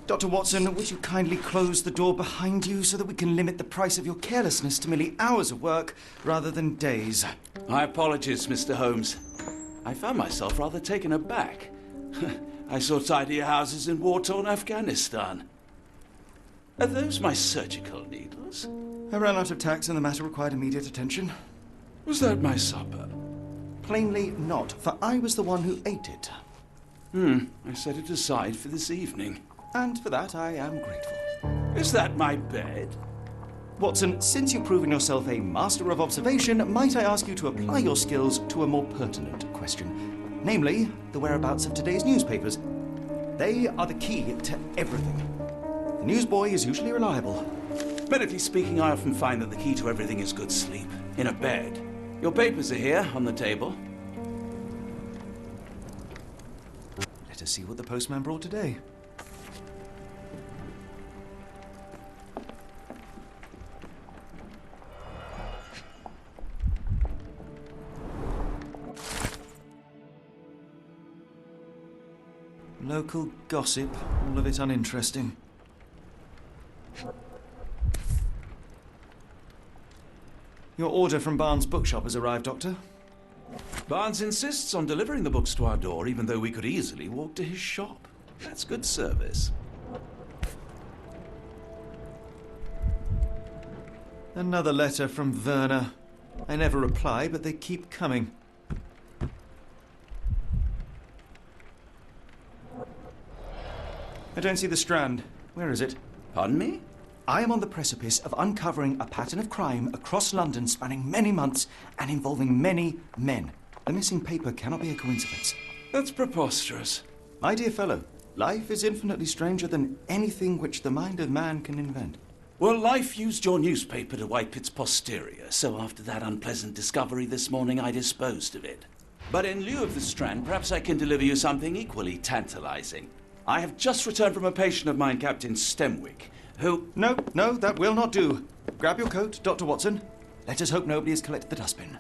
Dr. Watson, would you kindly close the door behind you so that we can limit the price of your carelessness to merely hours of work rather than days? My apologies, Mr. Holmes. I found myself rather taken aback. I saw tidier houses in war-torn Afghanistan. Are those my surgical needles? I ran out of tacks and the matter required immediate attention. Was that my supper? Plainly not, for I was the one who ate it. I set it aside for this evening. And for that I am grateful. Is that my bed? Watson, since you've proven yourself a master of observation, might I ask you to apply your skills to a more pertinent question? Namely, the whereabouts of today's newspapers. They are the key to everything. The newsboy is usually reliable. Medically speaking, I often find that the key to everything is good sleep. In a bed. Your papers are here, on the table. Let us see what the postman brought today. Local gossip, all of it uninteresting. Your order from Barnes' bookshop has arrived, Doctor. Barnes insists on delivering the books to our door, even though we could easily walk to his shop. That's good service. Another letter from Werner. I never reply, but they keep coming. I don't see the Strand. Where is it? Pardon me? I am on the precipice of uncovering a pattern of crime across London spanning many months and involving many men. The missing paper cannot be a coincidence. That's preposterous. My dear fellow, life is infinitely stranger than anything which the mind of man can invent. Well, life used your newspaper to wipe its posterior, so after that unpleasant discovery this morning, I disposed of it. But in lieu of the Strand, perhaps I can deliver you something equally tantalizing. I have just returned from a patient of mine, Captain Stemwick, who... No, that will not do. Grab your coat, Dr. Watson. Let us hope nobody has collected the dustbin.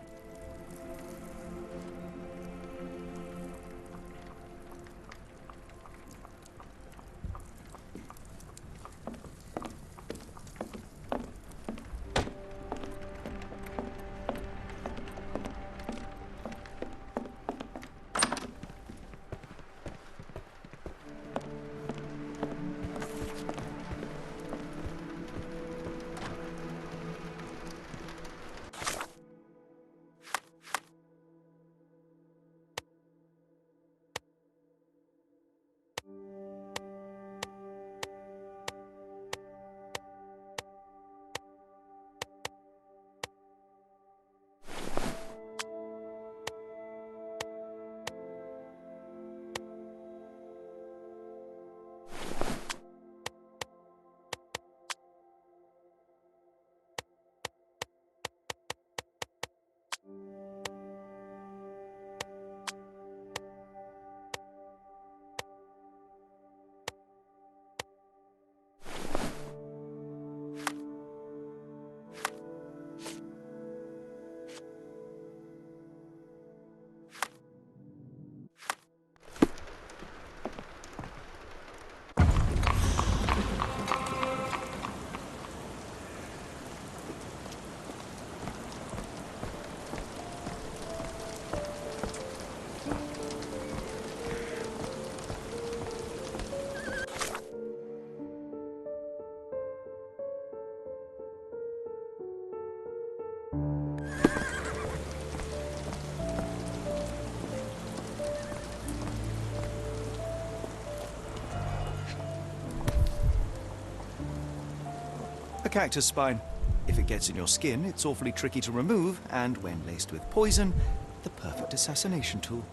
A cactus spine. If it gets in your skin, it's awfully tricky to remove, and when laced with poison, the perfect assassination tool.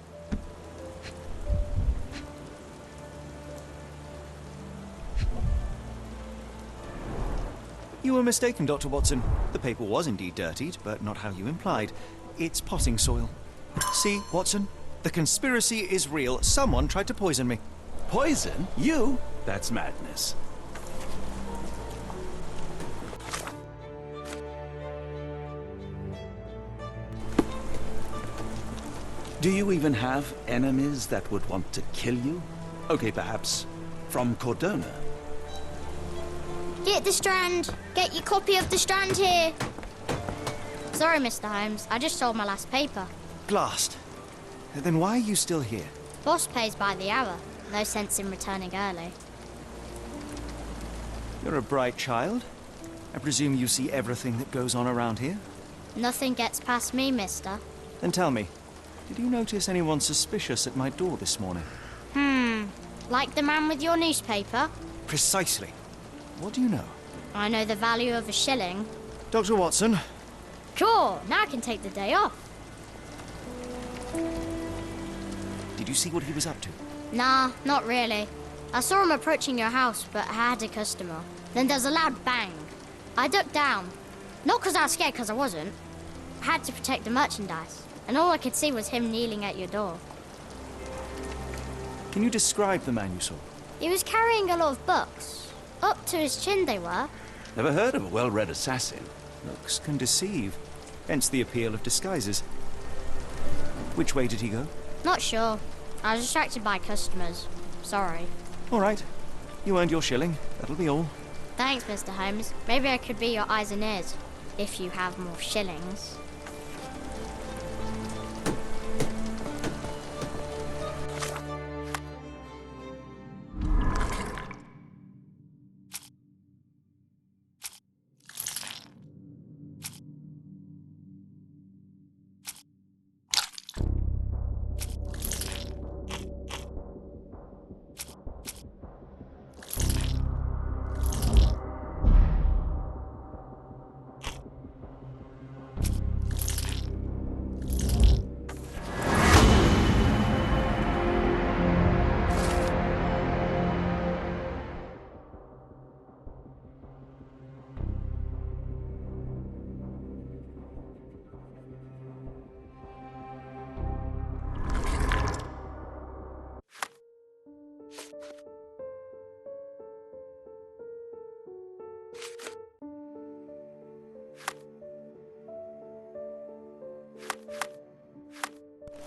You were mistaken, Dr. Watson. The paper was indeed dirtied, but not how you implied. It's potting soil. See, Watson? The conspiracy is real. Someone tried to poison me. Poison? You? That's madness. Do you even have enemies that would want to kill you? Okay, perhaps from Cordona. Get the Strand! Get your copy of the Strand here! Sorry, Mr. Holmes. I just sold my last paper. Blast. Then why are you still here? Boss pays by the hour. No sense in returning early. You're a bright child. I presume you see everything that goes on around here? Nothing gets past me, mister. Then tell me, did you notice anyone suspicious at my door this morning? Like the man with your newspaper? Precisely. What do you know? I know the value of a shilling. Dr. Watson? Cool! Now I can take the day off. Did you see what he was up to? Nah, not really. I saw him approaching your house, but I had a customer. Then there's a loud bang. I ducked down. Not because I was scared, because I wasn't. I had to protect the merchandise. And all I could see was him kneeling at your door. Can you describe the man you saw? He was carrying a lot of books. Up to his chin they were. Never heard of a well-read assassin. Looks can deceive. Hence the appeal of disguises. Which way did he go? Not sure. I was distracted by customers. Sorry. All right. You earned your shilling. That'll be all. Thanks, Mr. Holmes. Maybe I could be your eyes and ears. If you have more shillings.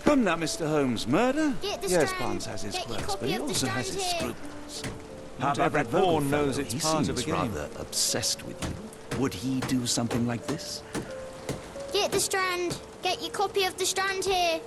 Come now, Mr. Holmes. Murder? Get the Yes, Strand. Barnes has his Get your quirks, copy but he of the also has Strand his here. scruples. How Not about every that pawn Vogel knows fellow? it's He part of seems a game. rather obsessed with you. Would he do something like this? Get the Strand. Get your copy of the Strand here.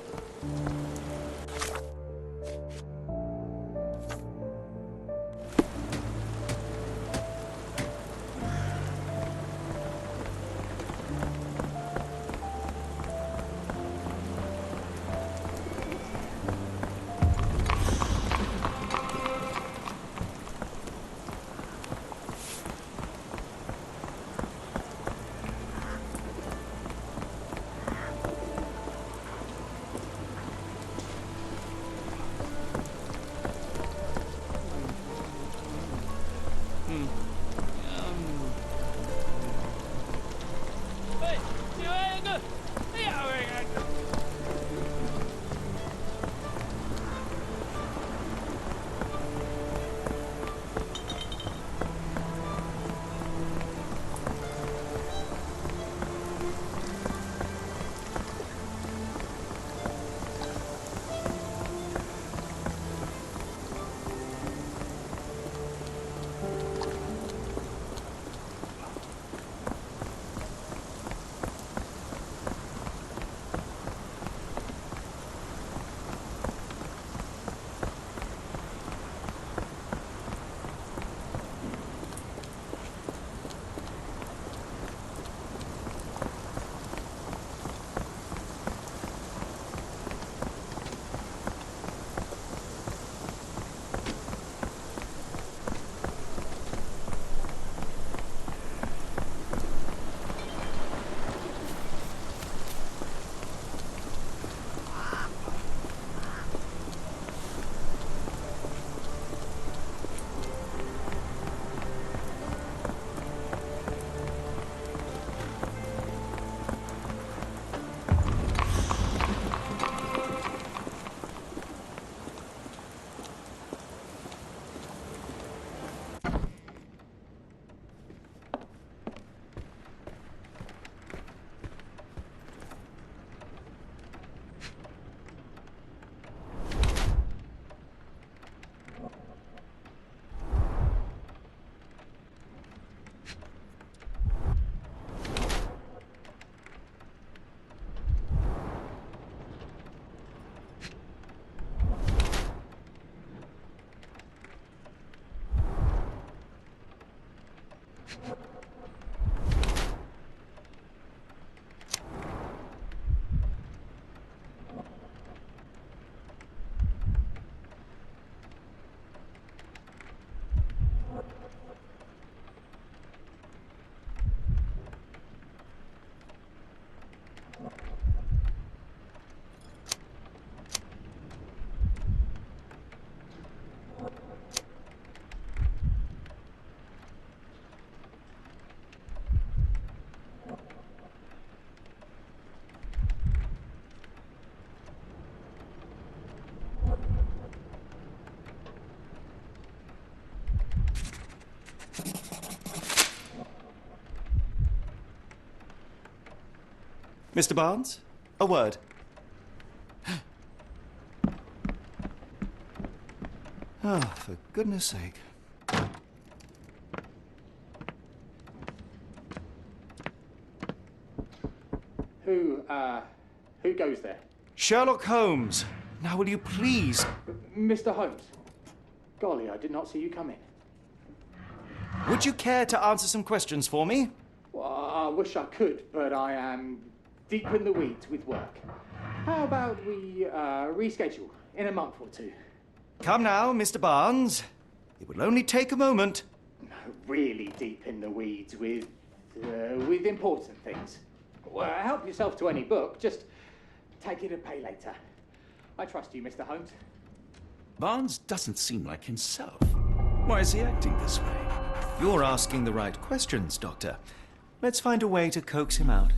Mr. Barnes, a word. Oh, for goodness sake. Who goes there? Sherlock Holmes. Now will you please... Mr. Holmes. Golly, I did not see you come in. Would you care to answer some questions for me? Well, I wish I could, but I am deep in the weeds with work. How about we reschedule in a month or two? Come now, Mr. Barnes. It will only take a moment. Really deep in the weeds with important things. Well, help yourself to any book. Just take it and pay later. I trust you, Mr. Holmes. Barnes doesn't seem like himself. Why is he acting this way? You're asking the right questions, Doctor. Let's find a way to coax him out.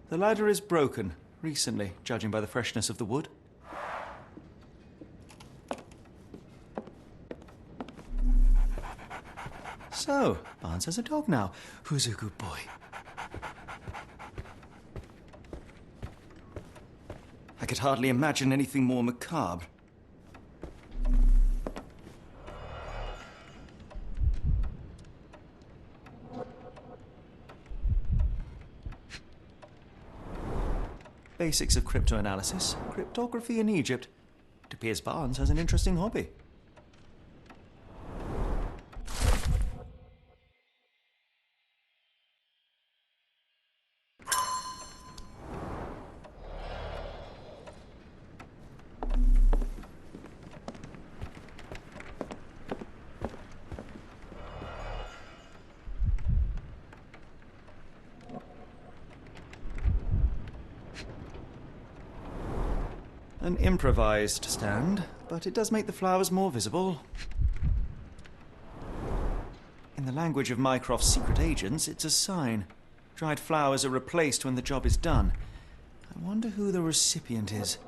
The ladder is broken, recently, judging by the freshness of the wood. So, Barnes has a dog now. Who's a good boy? I could hardly imagine anything more macabre. Basics of cryptoanalysis, cryptography in Egypt. It appears Barnes has an interesting hobby. An improvised stand, but it does make the flowers more visible. In the language of Mycroft's secret agents, it's a sign. Dried flowers are replaced when the job is done. I wonder who the recipient is.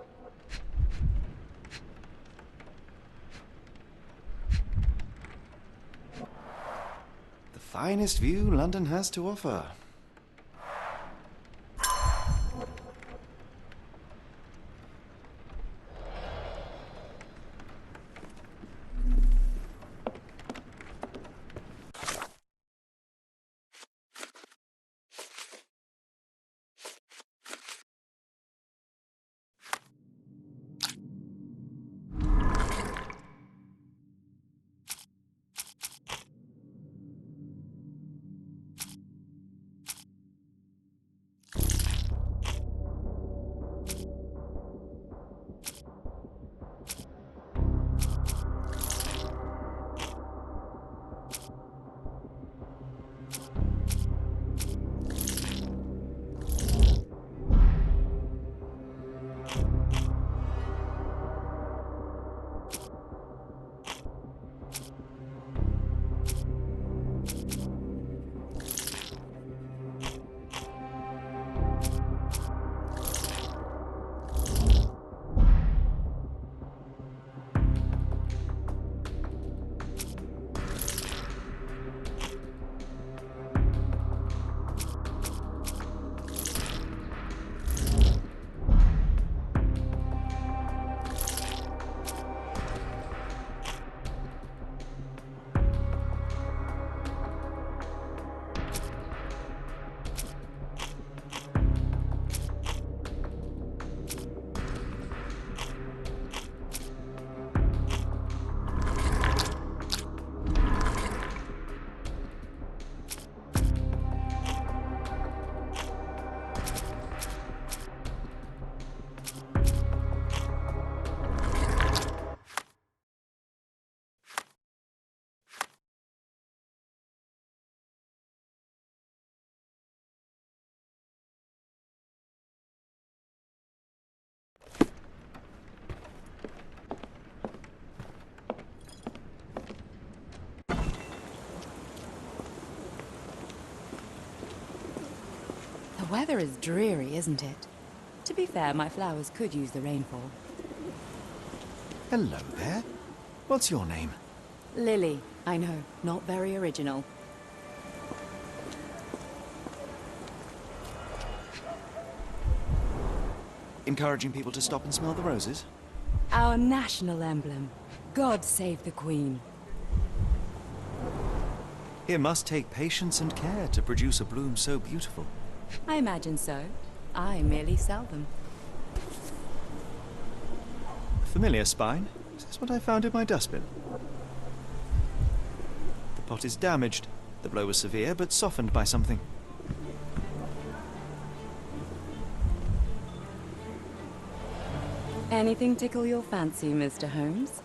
The finest view London has to offer. The weather is dreary, isn't it? To be fair, my flowers could use the rainfall. Hello there. What's your name? Lily, I know, not very original. Encouraging people to stop and smell the roses? Our national emblem. God save the Queen. It must take patience and care to produce a bloom so beautiful. I imagine so. I merely sell them. Familiar spine? Is this what I found in my dustbin? The pot is damaged. The blow was severe, but softened by something. Anything tickle your fancy, Mr. Holmes?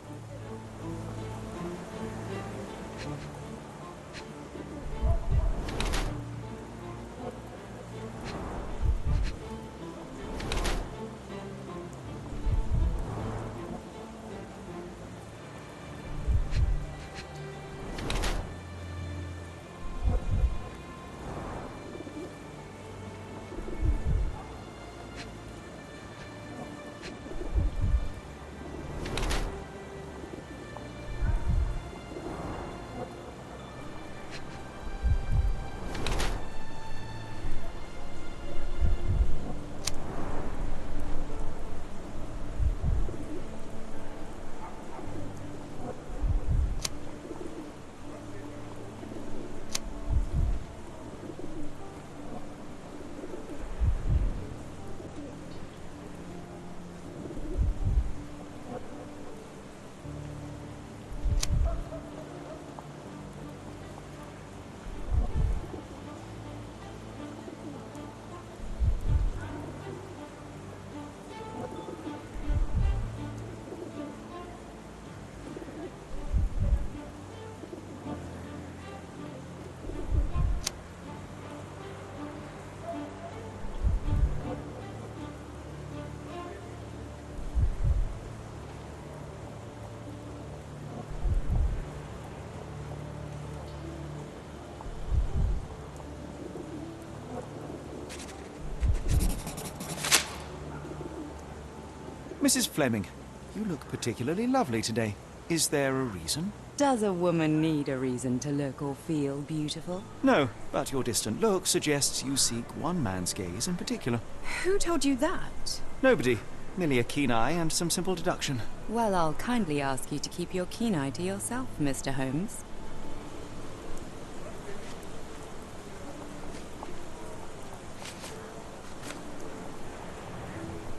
Mrs. Fleming, you look particularly lovely today. Is there a reason? Does a woman need a reason to look or feel beautiful? No, but your distant look suggests you seek one man's gaze in particular. Who told you that? Nobody. Merely a keen eye and some simple deduction. Well, I'll kindly ask you to keep your keen eye to yourself, Mr. Holmes.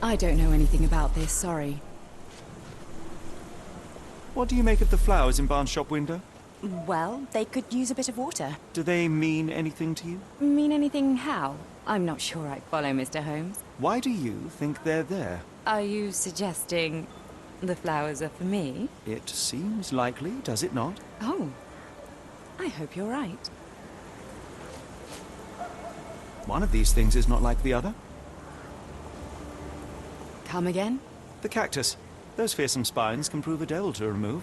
I don't know anything about this, sorry. What do you make of the flowers in Barnes' shop window? Well, they could use a bit of water. Do they mean anything to you? Mean anything how? I'm not sure I follow, Mr. Holmes. Why do you think they're there? Are you suggesting the flowers are for me? It seems likely, does it not? Oh, I hope you're right. One of these things is not like the other. Come again? The cactus. Those fearsome spines can prove a devil to remove.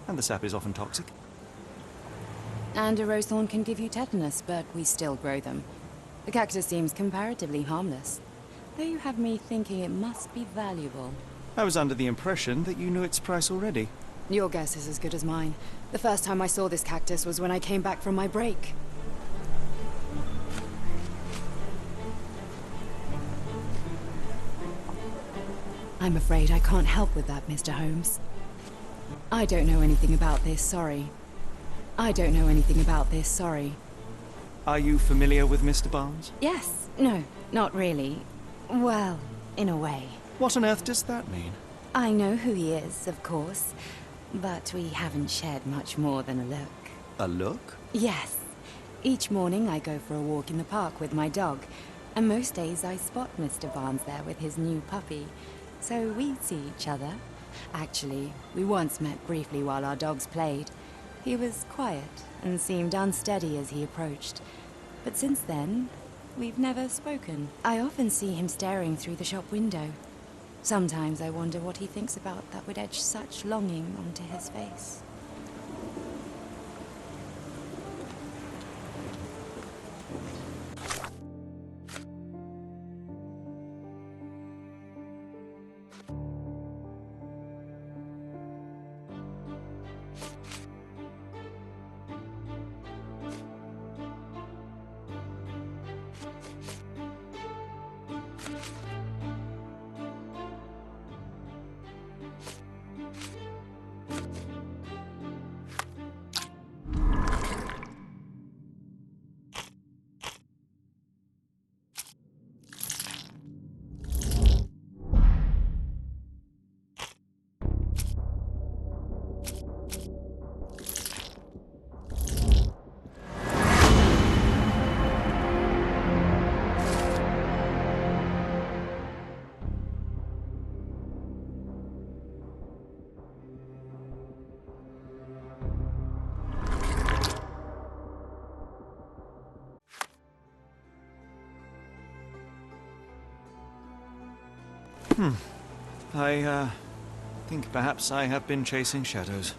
And the sap is often toxic. And a rose thorn can give you tetanus, but we still grow them. The cactus seems comparatively harmless. Though you have me thinking it must be valuable. I was under the impression that you knew its price already. Your guess is as good as mine. The first time I saw this cactus was when I came back from my break. I'm afraid I can't help with that, Mr. Holmes. I don't know anything about this, sorry. I don't know anything about this, sorry. Are you familiar with Mr. Barnes? Yes, no, not really. Well, in a way. What on earth does that mean? I know who he is, of course, but we haven't shared much more than a look. A look? Yes. Each morning I go for a walk in the park with my dog, and most days I spot Mr. Barnes there with his new puppy. So we see each other. Actually, we once met briefly while our dogs played. He was quiet and seemed unsteady as he approached. But since then, we've never spoken. I often see him staring through the shop window. Sometimes I wonder what he thinks about that would etch such longing onto his face. I think perhaps I have been chasing shadows.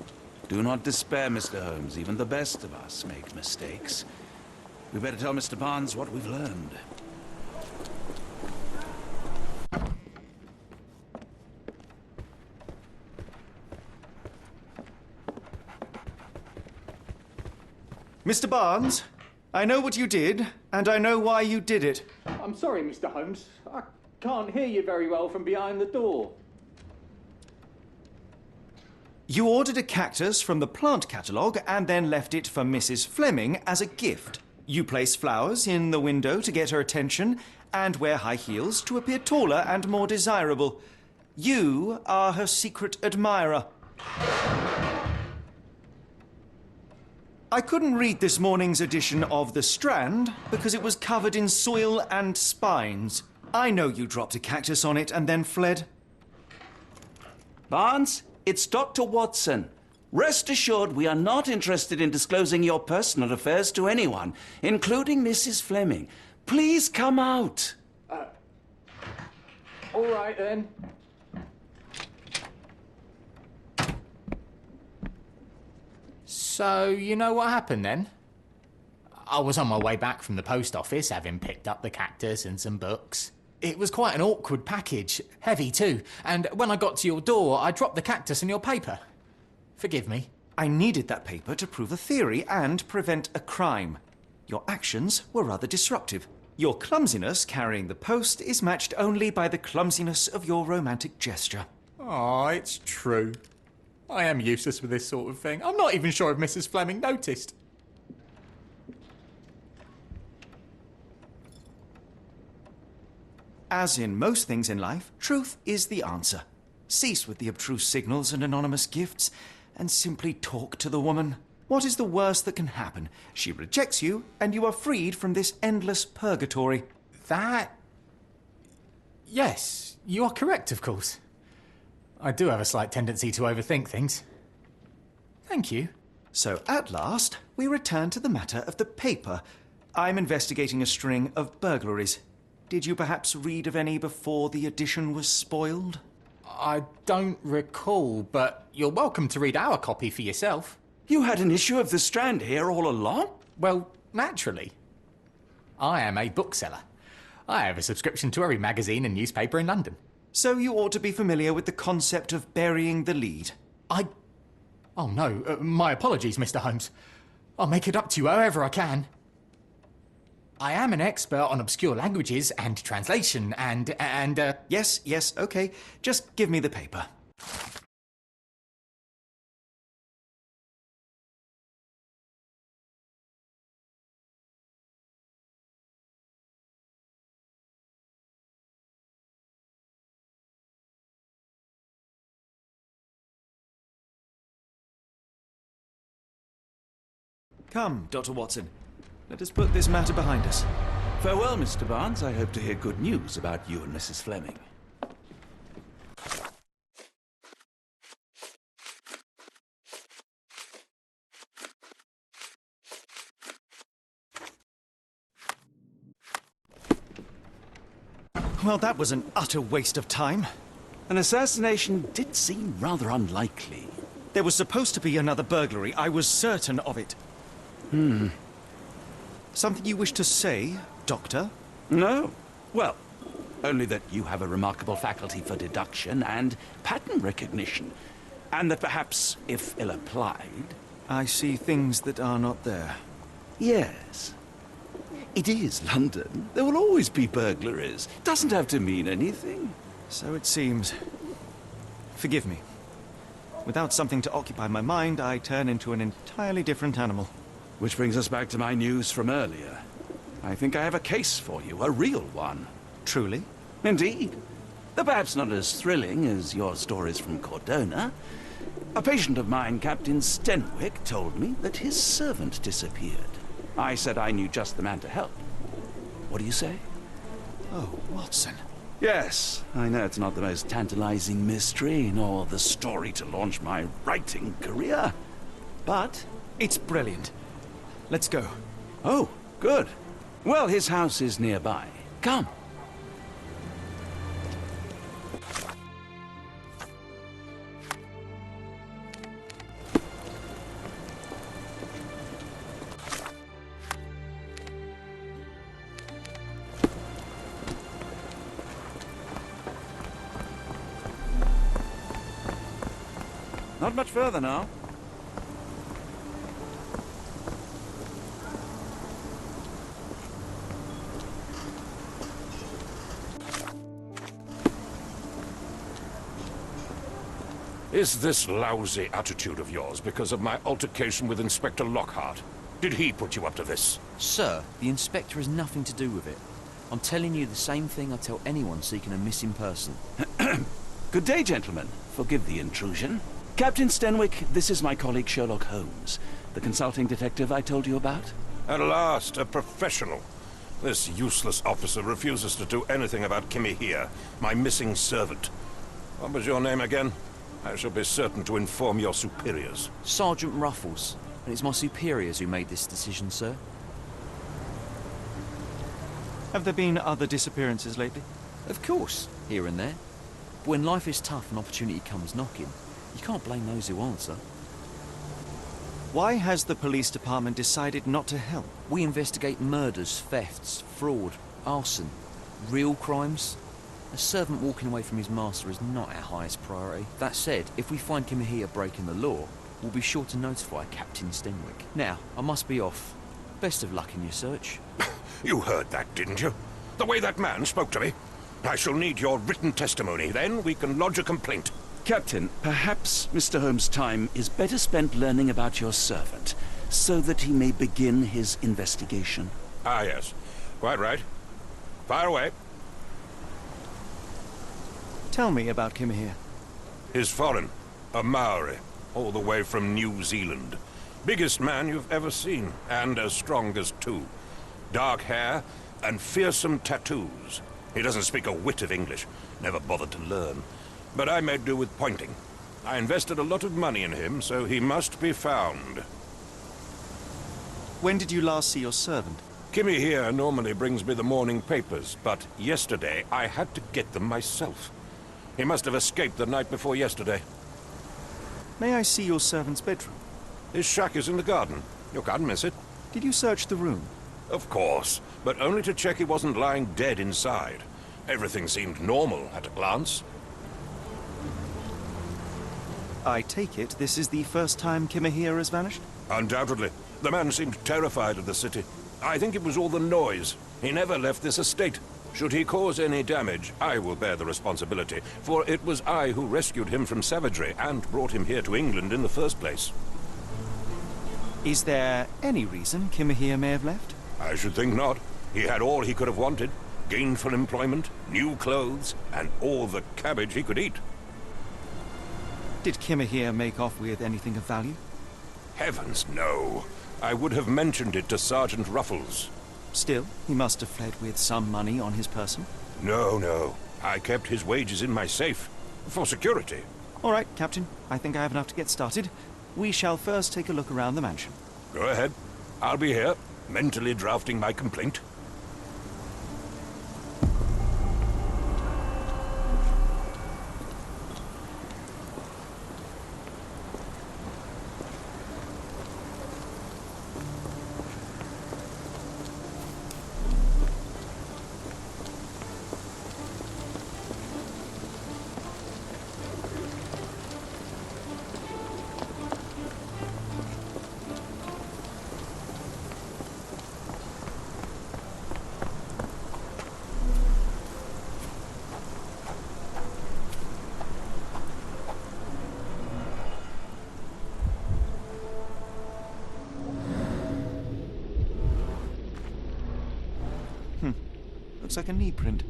Do not despair, Mr. Holmes. Even the best of us make mistakes. We better tell Mr. Barnes what we've learned. Mr. Barnes, I know what you did, and I know why you did it. I'm sorry, Mr. Holmes. I can't hear you very well from behind the door. You ordered a cactus from the plant catalogue and then left it for Mrs. Fleming as a gift. You place flowers in the window to get her attention and wear high heels to appear taller and more desirable. You are her secret admirer. I couldn't read this morning's edition of The Strand because it was covered in soil and spines. I know you dropped a cactus on it and then fled. Barnes, it's Dr. Watson. Rest assured we are not interested in disclosing your personal affairs to anyone, including Mrs. Fleming. Please come out. All right, then. So, you know what happened then? I was on my way back from the post office, having picked up the cactus and some books. It was quite an awkward package, heavy too, and when I got to your door, I dropped the cactus and your paper. Forgive me. I needed that paper to prove a theory and prevent a crime. Your actions were rather disruptive. Your clumsiness carrying the post is matched only by the clumsiness of your romantic gesture. Oh, it's true. I am useless with this sort of thing. I'm not even sure if Mrs. Fleming noticed. As in most things in life, truth is the answer. Cease with the abstruse signals and anonymous gifts, and simply talk to the woman. What is the worst that can happen? She rejects you, and you are freed from this endless purgatory. Yes, you are correct, of course. I do have a slight tendency to overthink things. Thank you. So, at last, we return to the matter of the paper. I'm investigating a string of burglaries. Did you perhaps read of any before the edition was spoiled? I don't recall, but you're welcome to read our copy for yourself. You had an issue of The Strand here all along? Well, naturally. I am a bookseller. I have a subscription to every magazine and newspaper in London. So you ought to be familiar with the concept of burying the lead. Oh no, my apologies, Mr. Holmes. I'll make it up to you however I can. I am an expert on obscure languages and translation and Yes, okay. Just give me the paper. Come, Dr. Watson. Let us put this matter behind us. Farewell, Mr. Barnes. I hope to hear good news about you and Mrs. Fleming. Well, that was an utter waste of time. An assassination did seem rather unlikely. There was supposed to be another burglary. I was certain of it. Something you wish to say, Doctor? No. Well, only that you have a remarkable faculty for deduction and pattern recognition. And that perhaps, if ill-applied... I see things that are not there. Yes. It is London. There will always be burglaries. Doesn't have to mean anything. So it seems. Forgive me. Without something to occupy my mind, I turn into an entirely different animal. Which brings us back to my news from earlier. I think I have a case for you, a real one. Truly? Indeed. Though perhaps not as thrilling as your stories from Cordona. A patient of mine, Captain Stenwick, told me that his servant disappeared. I said I knew just the man to help. What do you say? Oh, Watson. Yes, I know it's not the most tantalizing mystery, nor the story to launch my writing career. But It's brilliant. Let's go. oh, good. Well, his house is nearby. Come. Not much further now. Is this lousy attitude of yours because of my altercation with Inspector Lockhart? Did he put you up to this? Sir, the inspector has nothing to do with it. I'm telling you the same thing I tell anyone seeking a missing person. Good day, gentlemen. Forgive the intrusion. Captain Stenwick, this is my colleague Sherlock Holmes, the consulting detective I told you about. At last, a professional. This useless officer refuses to do anything about Kimmy here, my missing servant. What was your name again? I shall be certain to inform your superiors. Sergeant Ruffles, and it's my superiors who made this decision, sir. Have there been other disappearances lately? Of course, here and there. But when life is tough and opportunity comes knocking, you can't blame those who answer. Why has the police department decided not to help? We investigate murders, thefts, fraud, arson, real crimes. A servant walking away from his master is not our highest priority. That said, if we find Kimahia breaking the law, we'll be sure to notify Captain Stenwick. Now, I must be off. Best of luck in your search. You heard that, didn't you? The way that man spoke to me. I shall need your written testimony. Then we can lodge a complaint. Captain, perhaps Mr. Holmes' time is better spent learning about your servant, so that he may begin his investigation. Ah, yes. Quite right. Fire away. Tell me about Kimahia. He's foreign. A Maori. All the way from New Zealand. Biggest man you've ever seen, and as strong as two. Dark hair and fearsome tattoos. He doesn't speak a whit of English. Never bothered to learn. But I made do with pointing. I invested a lot of money in him, so he must be found. When did you last see your servant? Kimmy here normally brings me the morning papers, but yesterday I had to get them myself. He must have escaped the night before yesterday. May I see your servant's bedroom? His shack is in the garden. You can't miss it. Did you search the room? Of course, but only to check he wasn't lying dead inside. Everything seemed normal at a glance. I take it this is the first time Kimahia has vanished? Undoubtedly. The man seemed terrified of the city. I think it was all the noise. He never left this estate. Should he cause any damage, I will bear the responsibility, for it was I who rescued him from savagery and brought him here to England in the first place. Is there any reason Kimahia may have left? I should think not. He had all he could have wanted. Gainful employment, new clothes, and all the cabbage he could eat. Did Kimahia make off with anything of value? Heavens, no. I would have mentioned it to Sergeant Ruffles. Still, he must have fled with some money on his person. No. I kept his wages in my safe. For security. All right, Captain. I think I have enough to get started. We shall first take a look around the mansion. Go ahead. I'll be here, mentally drafting my complaint. Looks like a knee print.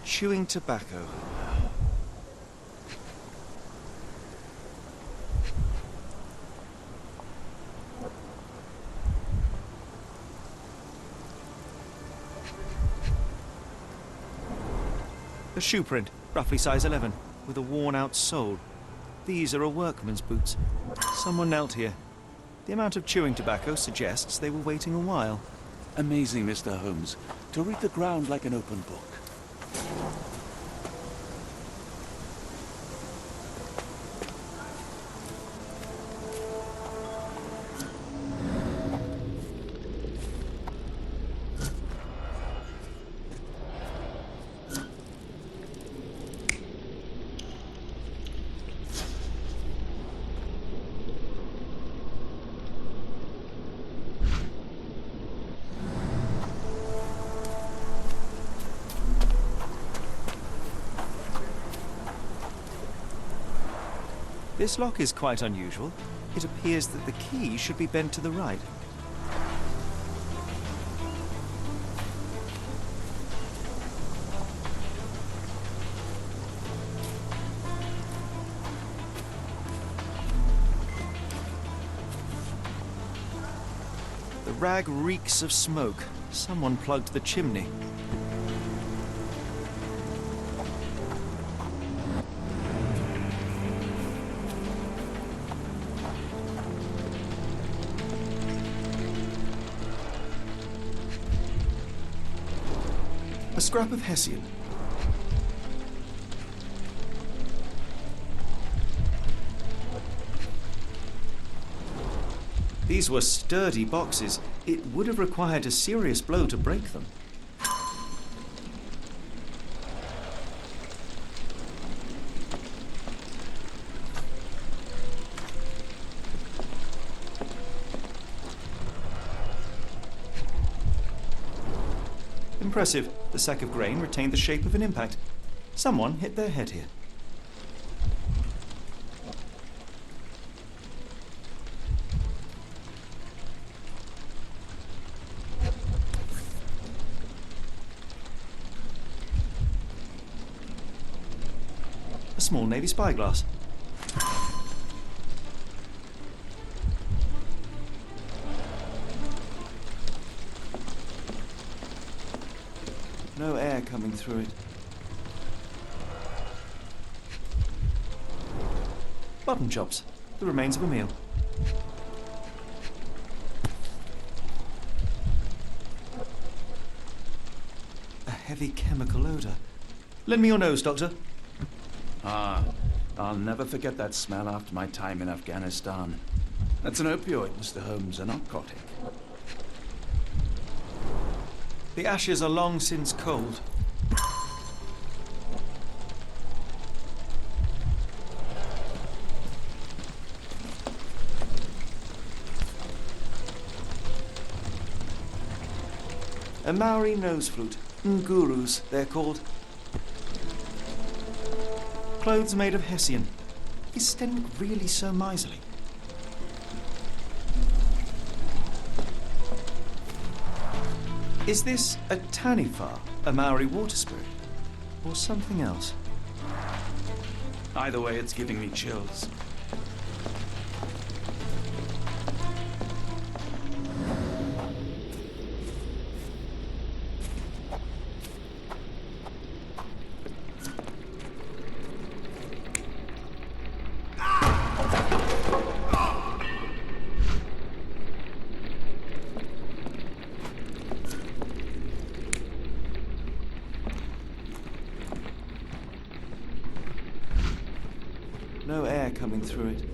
Chewing tobacco. A shoe print, roughly size 11, with a worn-out sole. These are a workman's boots. Someone knelt here. The amount of chewing tobacco suggests they were waiting a while. Amazing, Mr. Holmes, to read the ground like an open book. This lock is quite unusual. It appears that the key should be bent to the right. The rag reeks of smoke. Someone plugged the chimney. A scrap of Hessian. These were sturdy boxes. It would have required a serious blow to break them. Impressive. The sack of grain retained the shape of an impact. Someone hit their head here. A small Navy spyglass. No air coming through it. Mutton chops, the remains of a meal. A heavy chemical odour. Lend me your nose, Doctor. Ah, I'll never forget that smell after my time in Afghanistan. That's an opioid, Mr. Holmes, a narcotic. The ashes are long since cold. A Maori nose flute. Ngurus, they're called. Clothes made of Hessian. Is Sten really so miserly? Is this a Taniwha, a Maori water spirit, or something else? Either way, it's giving me chills. No air coming through it.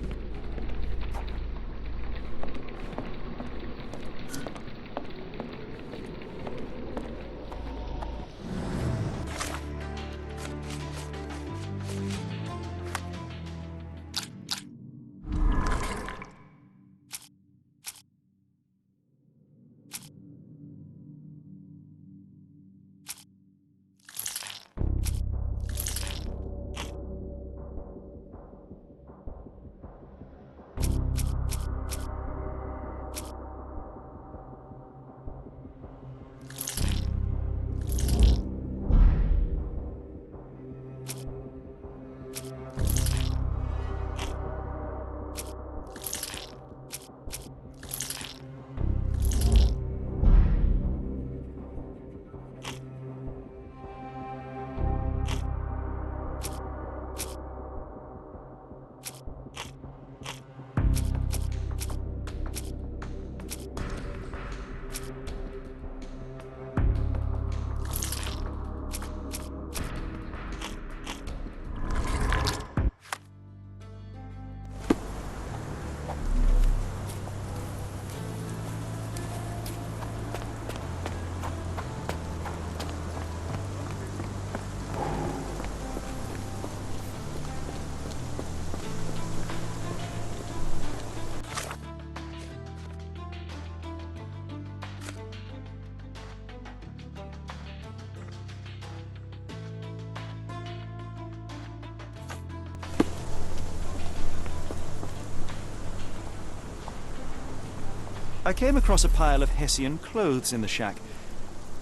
I came across a pile of Hessian clothes in the shack.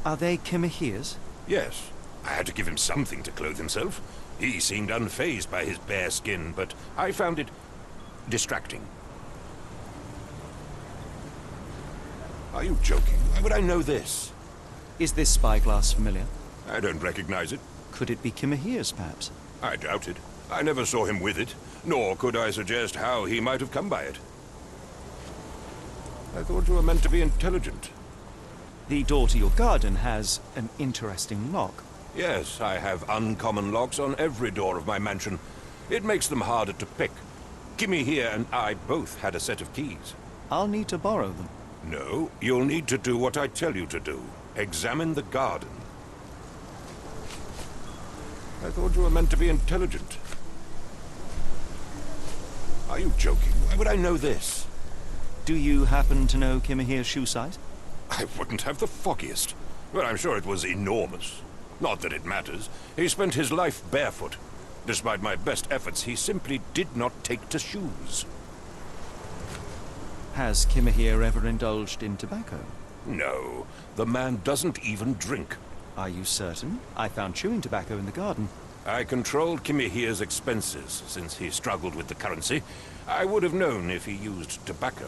Are they Kimahere's? Yes. I had to give him something to clothe himself. He seemed unfazed by his bare skin, but I found it distracting. Are you joking? Why would I know this? Is this spyglass familiar? I don't recognize it. Could it be Kimahere's, perhaps? I doubt it. I never saw him with it, nor could I suggest how he might have come by it. I thought you were meant to be intelligent. The door to your garden has an interesting lock. Yes, I have uncommon locks on every door of my mansion. It makes them harder to pick. Kimmy here and I both had a set of keys. I'll need to borrow them. No, you'll need to do what I tell you to do. Examine the garden. I thought you were meant to be intelligent. Are you joking? Why would I know this? Do you happen to know Kimahere's shoe size? I wouldn't have the foggiest. But I'm sure it was enormous. Not that it matters. He spent his life barefoot. Despite my best efforts, he simply did not take to shoes. Has Kimahere ever indulged in tobacco? No, the man doesn't even drink. Are you certain? I found chewing tobacco in the garden. I controlled Kimahere's expenses since he struggled with the currency. I would have known if he used tobacco.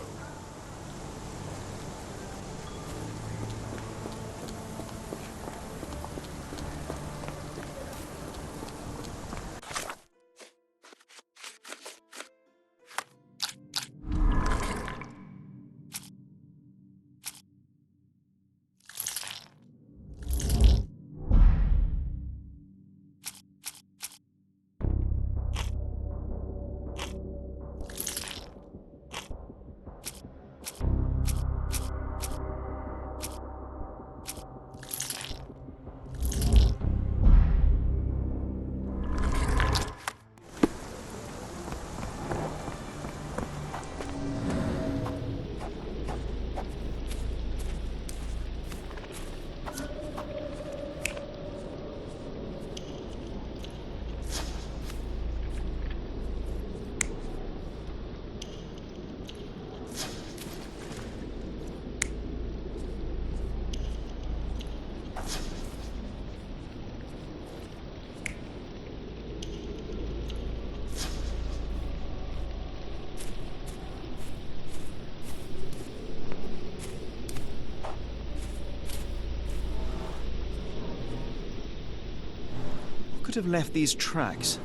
Could have left these tracks.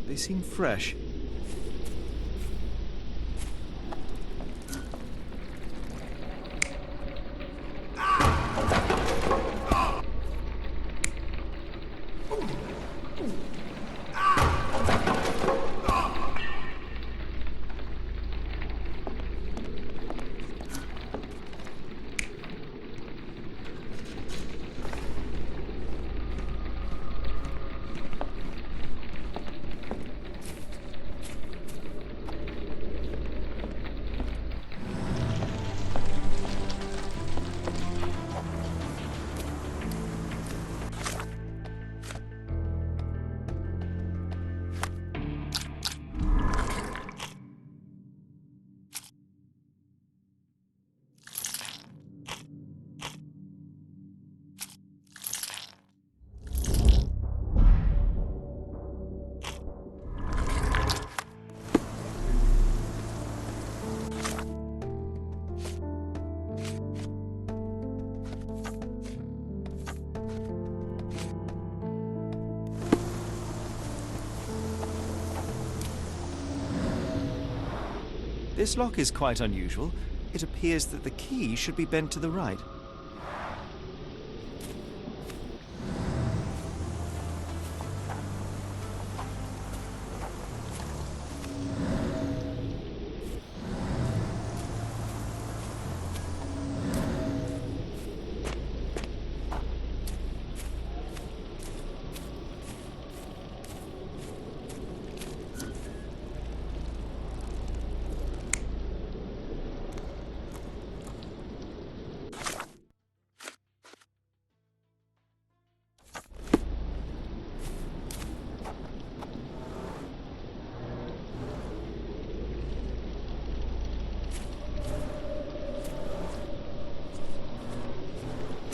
They seem fresh. This lock is quite unusual. It appears that the key should be bent to the right.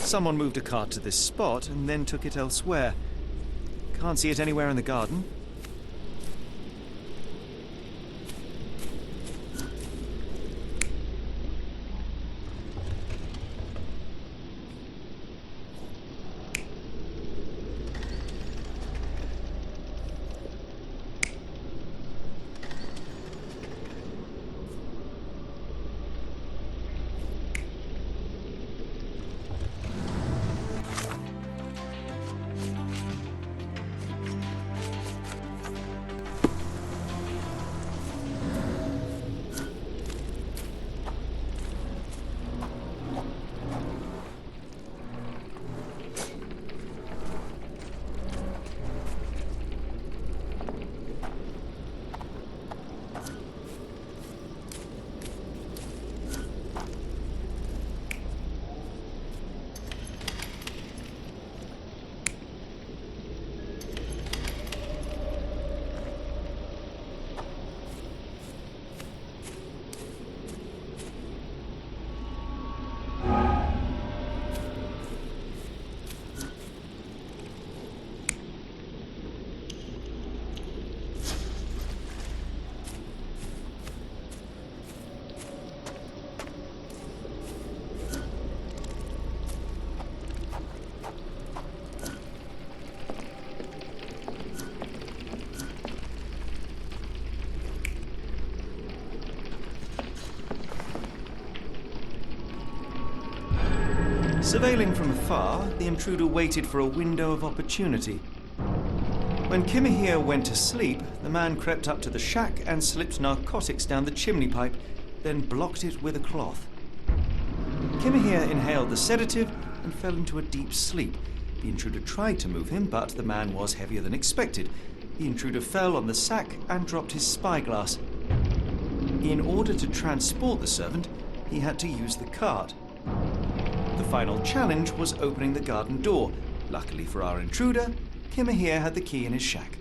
Someone moved a cart to this spot and then took it elsewhere. Can't see it anywhere in the garden. Surveilling from afar, the intruder waited for a window of opportunity. When Kimahir went to sleep, the man crept up to the shack and slipped narcotics down the chimney pipe, then blocked it with a cloth. Kimahir inhaled the sedative and fell into a deep sleep. The intruder tried to move him, but the man was heavier than expected. The intruder fell on the sack and dropped his spyglass. In order to transport the servant, he had to use the cart. The final challenge was opening the garden door. Luckily for our intruder, Kimahir had the key in his shack.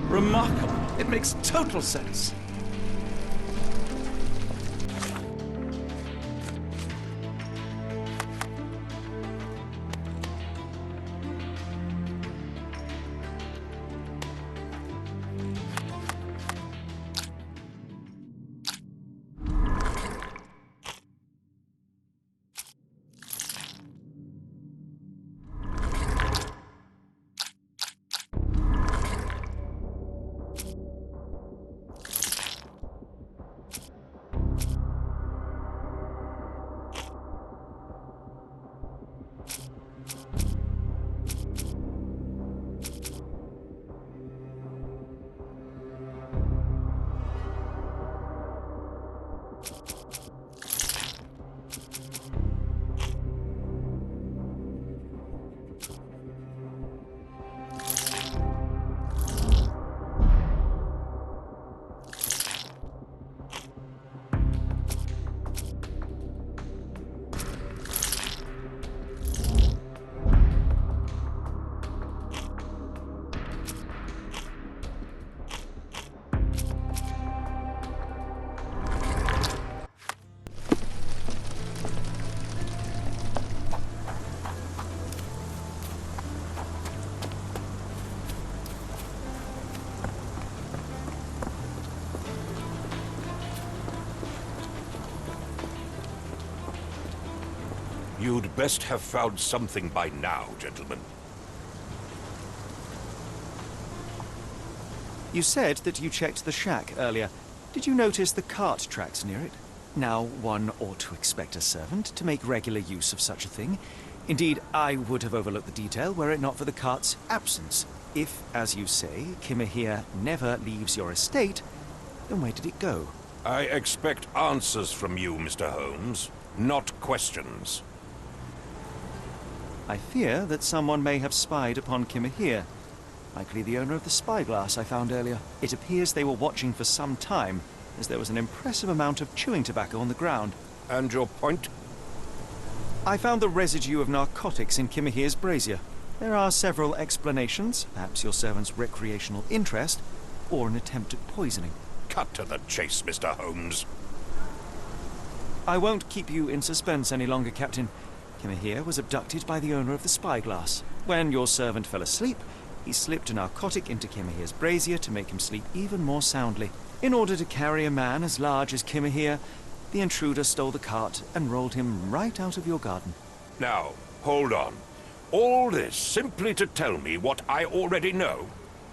Remarkable. It makes total sense. You'd best have found something by now, gentlemen. You said that you checked the shack earlier. Did you notice the cart tracks near it? Now, one ought to expect a servant to make regular use of such a thing. Indeed, I would have overlooked the detail were it not for the cart's absence. If, as you say, Kimahir never leaves your estate, then where did it go? I expect answers from you, Mr. Holmes, not questions. I fear that someone may have spied upon Kimahir. Likely the owner of the spyglass I found earlier. It appears they were watching for some time, as there was an impressive amount of chewing tobacco on the ground. And your point? I found the residue of narcotics in Kimahir's brazier. There are several explanations, perhaps your servant's recreational interest, or an attempt at poisoning. Cut to the chase, Mr. Holmes. I won't keep you in suspense any longer, Captain. Kimahir was abducted by the owner of the spyglass. When your servant fell asleep, he slipped a narcotic into Kimahir's brazier to make him sleep even more soundly. In order to carry a man as large as Kimahir, the intruder stole the cart and rolled him right out of your garden. Now, hold on. All this simply to tell me what I already know?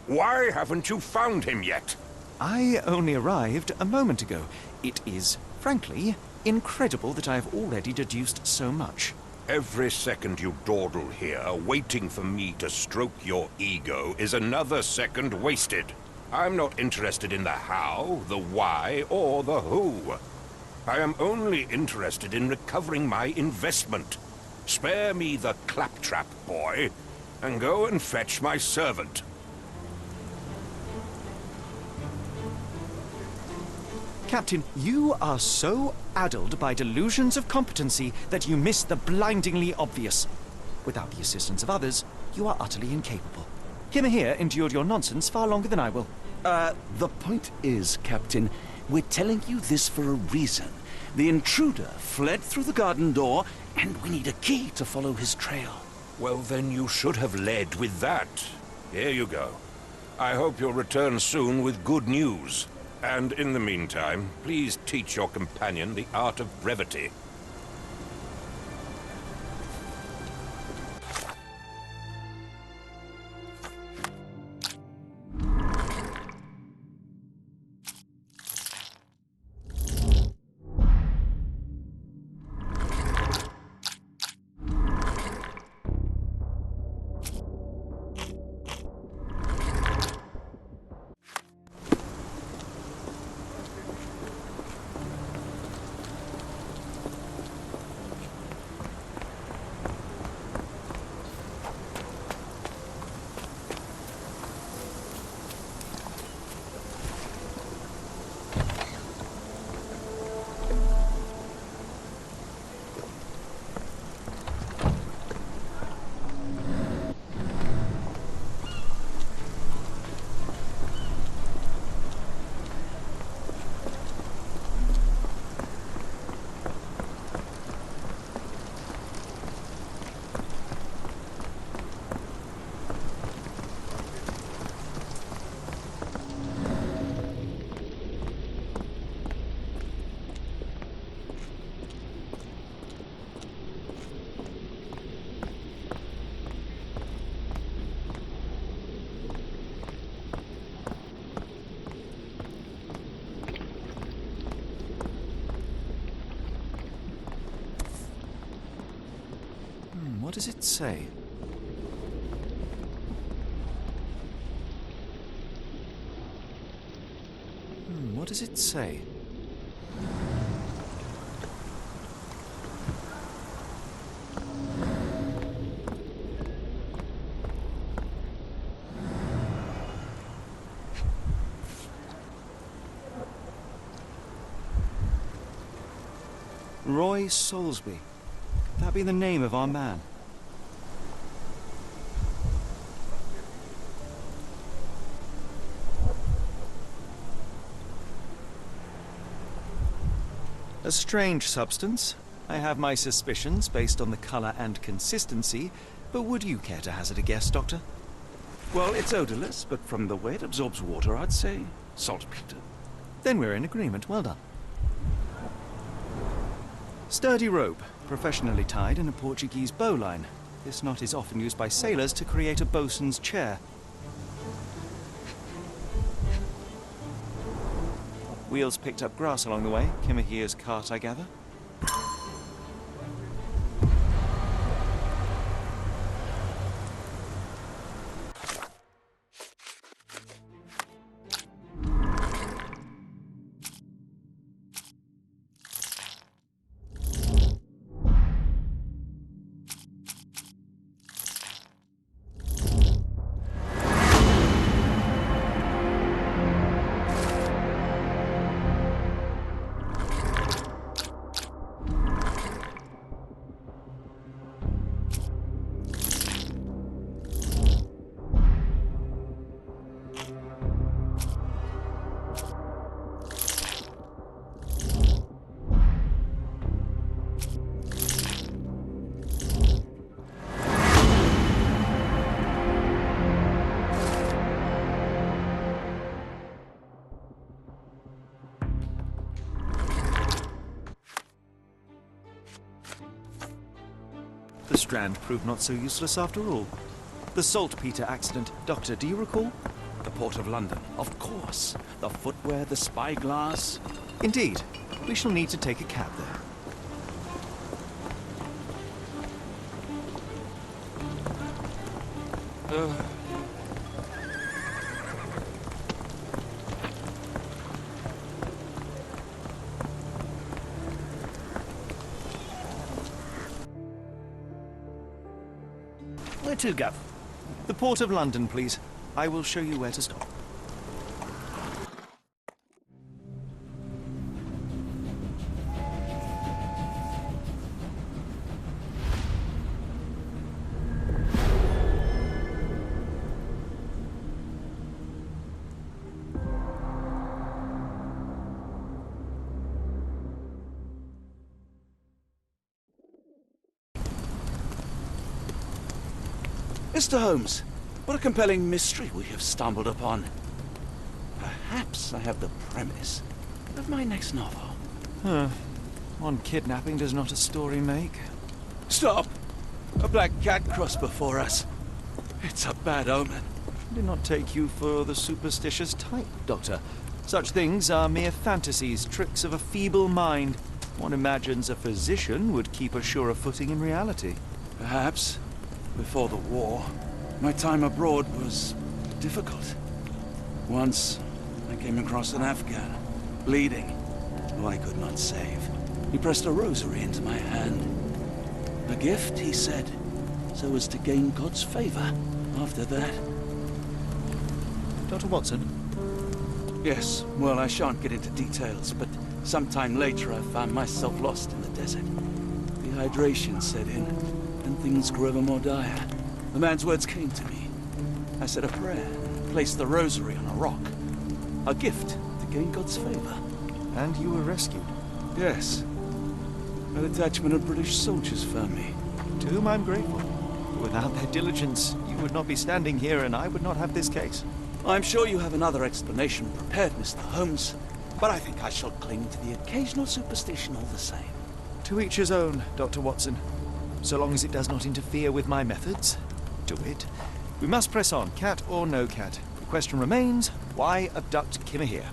Why haven't you found him yet? I only arrived a moment ago. It is, frankly, incredible that I have already deduced so much. Every second you dawdle here, waiting for me to stroke your ego, is another second wasted. I'm not interested in the how, the why, or the who. I am only interested in recovering my investment. Spare me the claptrap, boy, and go and fetch my servant. Captain, you are so addled by delusions of competency that you miss the blindingly obvious. Without the assistance of others, you are utterly incapable. Kimahir endured your nonsense far longer than I will. The point is, Captain, we're telling you this for a reason. The intruder fled through the garden door, and we need a key to follow his trail. Well, then you should have led with that. Here you go. I hope you'll return soon with good news. And in the meantime, please teach your companion the art of brevity. What does it say? What does it say? Roy Soulsby. That be the name of our man. A strange substance. I have my suspicions based on the color and consistency, but would you care to hazard a guess, Doctor? Well, it's odorless, but from the way it absorbs water, I'd say saltpeter. Then we're in agreement. Well done. Sturdy rope, professionally tied in a Portuguese bowline. This knot is often used by sailors to create a bosun's chair. Wheels picked up grass along the way. Kimahir's cart, I gather. The Strand proved not so useless after all. The saltpeter accident. Doctor, do you recall? The Port of London, of course. The footwear, the spyglass. Indeed. We shall need to take a cab there. Where to, Gov? The Port of London, please. I will show you where to stop. Mr. Holmes, what a compelling mystery we have stumbled upon. Perhaps I have the premise of my next novel. One kidnapping does not a story make. Stop! A black cat crossed before us. It's a bad omen. I do not take you for the superstitious type, Doctor. Such things are mere fantasies, tricks of a feeble mind. One imagines a physician would keep a surer footing in reality. Perhaps. Before the war, my time abroad was difficult. Once, I came across an Afghan, bleeding, who I could not save. He pressed a rosary into my hand. A gift, he said, so as to gain God's favor after that. Dr. Watson? Yes, well, I shan't get into details, but sometime later I found myself lost in the desert. Dehydration set in, and things grew ever more dire. The man's words came to me. I said a prayer and placed the rosary on a rock. A gift to gain God's favor. And you were rescued. Yes. A detachment of British soldiers found me. To whom I'm grateful. Without their diligence, you would not be standing here and I would not have this case. I'm sure you have another explanation prepared, Mr. Holmes, but I think I shall cling to the occasional superstition all the same. To each his own, Dr. Watson. So long as it does not interfere with my methods, do it. We must press on, cat or no cat. The question remains, why abduct Kimahir?